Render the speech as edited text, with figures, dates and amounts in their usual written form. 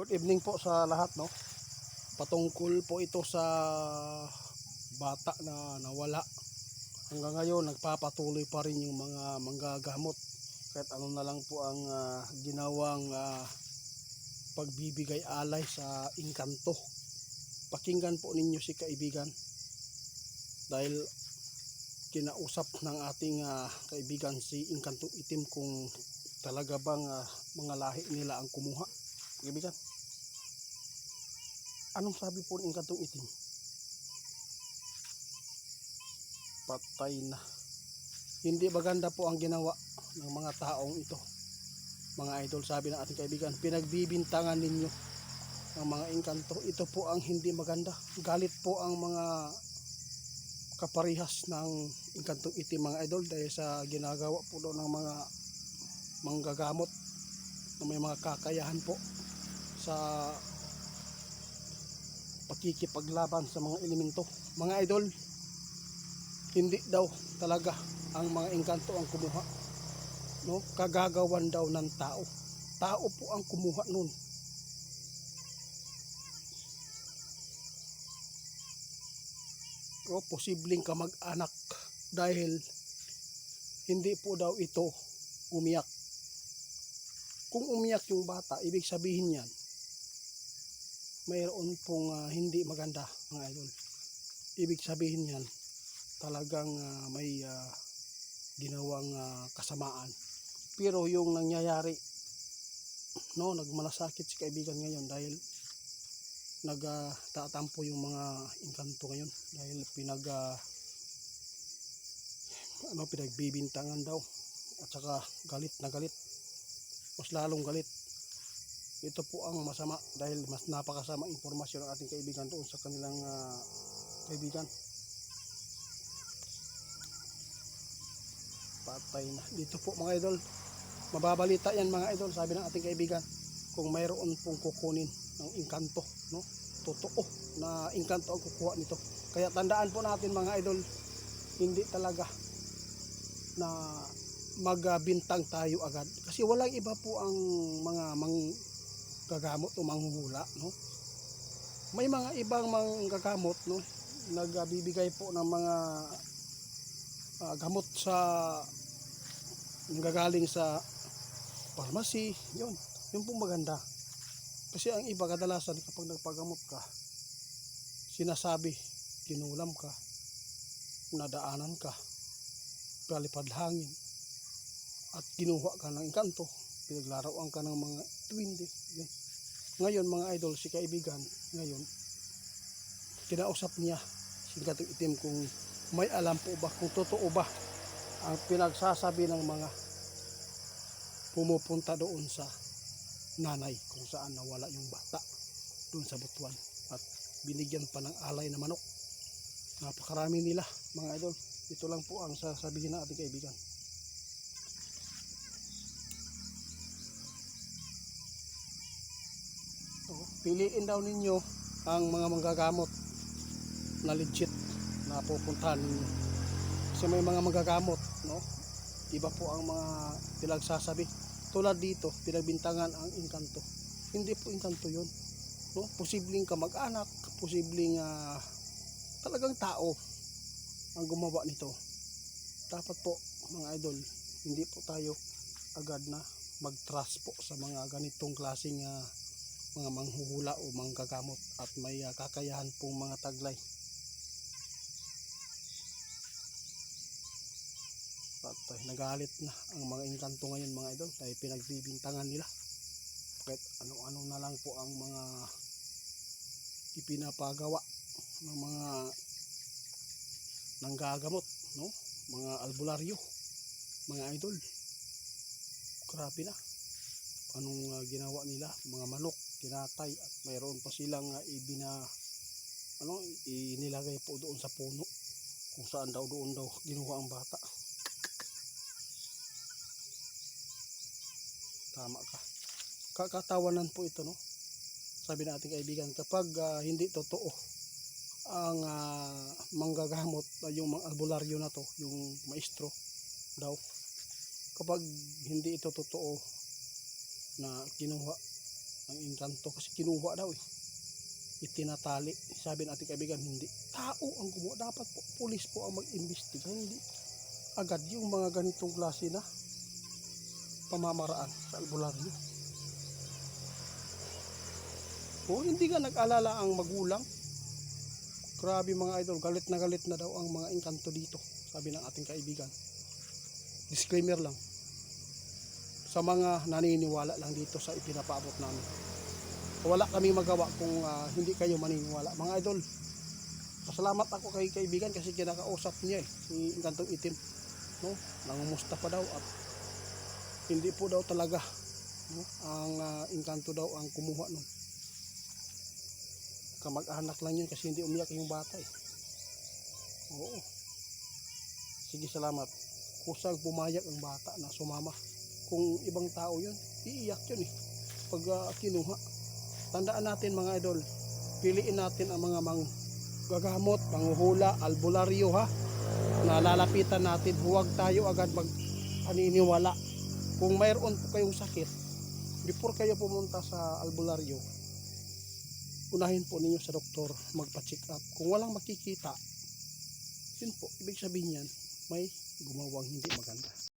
Good evening po sa lahat, no. Patungkol po ito sa bata na nawala. Hanggang ngayon nagpapatuloy pa rin yung mga manggagamot. Kahit ano na lang po ang ginawang pagbibigay alay sa engkanto. Pakinggan po ninyo si kaibigan. Dahil kinausap ng ating kaibigan si Engkantong Itim kung talaga bang mga lahi nila ang kumuha. Kaibigan, anong sabi po ng Engkantong Itim? Patay na. Hindi maganda po ang ginawa ng mga taong ito. Mga idol, sabi ng ating kaibigan, pinagbibintangan ninyo ang mga engkanto. Ito po ang hindi maganda. Galit po ang mga kaparihas ng Engkantong Itim, mga idol, dahil sa ginagawa po doon ng mga manggagamot na may mga kakayahan po sa pakikipaglaban sa mga elemento. Mga idol, hindi daw talaga ang mga engkanto ang kumuha, no? Kagagawan daw ng tao. Tao po ang kumuha nun. O posibleng kamag-anak, dahil hindi po daw ito umiyak. Kung umiyak yung bata, ibig sabihin yan mayroon pong hindi maganda, mga idol. Ibig sabihin yan talagang may ginawang kasamaan. Pero yung nangyayari, no, nagmalasakit si kaibigan ngayon dahil nagtatampo yung mga engkanto ngayon dahil pinagbibintangan daw, at saka galit na galit, mas lalong galit. Ito po ang masama dahil mas napakasama impormasyon ng ating kaibigan doon sa kanilang kaibigan. Patay na. Dito po, mga idol, mababalita yan, mga idol, sabi ng ating kaibigan, kung mayroon pong kukunin ng engkanto, no? Totoo na engkanto ang kukuha nito. Kaya tandaan po natin, mga idol, hindi talaga na magbintang tayo agad, kasi walang iba po ang mga manggagamot o manghuhula, no? May mga ibang manggagamot, no, nagbibigay po ng mga gamot sa nanggagaling sa pharmacy. Yun po maganda, kasi ang iba kadalasan kapag nagpagamot ka, sinasabi kinulam ka, nadaanan ka, palipad hangin, at kinuha ka ng engkanto, pinaglarawan ka ng mga duwende. Yun. Ngayon, mga idol, si kaibigan ngayon, kinausap niya si Engkantong Itim kung may alam po ba, kung totoo ba ang pinagsasabi ng mga pumupunta doon sa nanay kung saan nawala yung bata doon sa Butuan, at binigyan pa ng alay na manok. Napakarami nila, mga idol. Ito lang po ang sasabihin ng ating kaibigan. Piliin daw ninyo ang mga manggagamot na legit na pupuntahan ninyo, kasi may mga manggagamot, no, iba po ang mga pinagsasabi. Tulad dito, pinagbintangan ang engkanto. Hindi po engkanto yun, no? Posibleng kamag-anak, posibleng talagang tao ang gumawa nito. Dapat po, mga idol, hindi po tayo agad na mag-trust po sa mga ganitong klaseng mga manghuhula o manggagamot at may kakayahan pong mga taglay. Patay, nagalit na ang mga engkanto ngayon, mga idol, dahil pinagbibintangan nila. Kahit ano-ano na lang po ang mga ipinapagawa ng mga nanggagamot, no? Mga albularyo, mga idol. Grabe na anong ginawa nila. Mga manok kinatay, at mayroon pa silang inilagay po doon sa puno kung saan doon daw ginuha ang bata. Tama ka. Kakatawanan po ito, no? Sabi ng ating kaibigan, kapag hindi totoo ang manggagamot, yung mga albularyo na to, yung maestro daw, kapag hindi ito totoo na kinuha ang engkanto kasi kinuha daw eh. Itinatali. Sabi ng ating kaibigan, hindi. Tao ang gumawa. Dapat po, pulis po ang mag-imbestiga. Hindi agad yung mga ganitong klase na pamamaraan sa albularyo. O hindi ka nag-alala ang magulang. Grabe mga idol, galit na daw ang mga engkanto dito. Sabi ng ating kaibigan. Disclaimer lang. Sa mga naniniwala lang dito sa ipinapaabot namin. Wala kaming magawa kung hindi kayo maniniwala. Mga idol, pasalamat ako kay kaibigan kasi kinakausap niya si Engkantong Itim. No? Nangumusta pa daw at hindi po daw talaga no? Ang engkanto daw ang kumuha nun. Kamag-anak lang yun kasi hindi umiyak yung bata eh. Oo. Sige, salamat. Kusang pumayag ang bata na sumama. Kung ibang tao yun, iiyak yun eh. Pag kinuha. Tandaan natin mga idol, piliin natin ang mga gagamot, manghuhula, albularyo ha. Nalalapitan natin, huwag tayo agad mag-aniniwala. Kung mayroon po kayong sakit, before kayo pumunta sa albularyo, unahin po ninyo sa doktor magpa-check up. Kung walang makikita, yun po, ibig sabihin yan, may gumawang hindi maganda.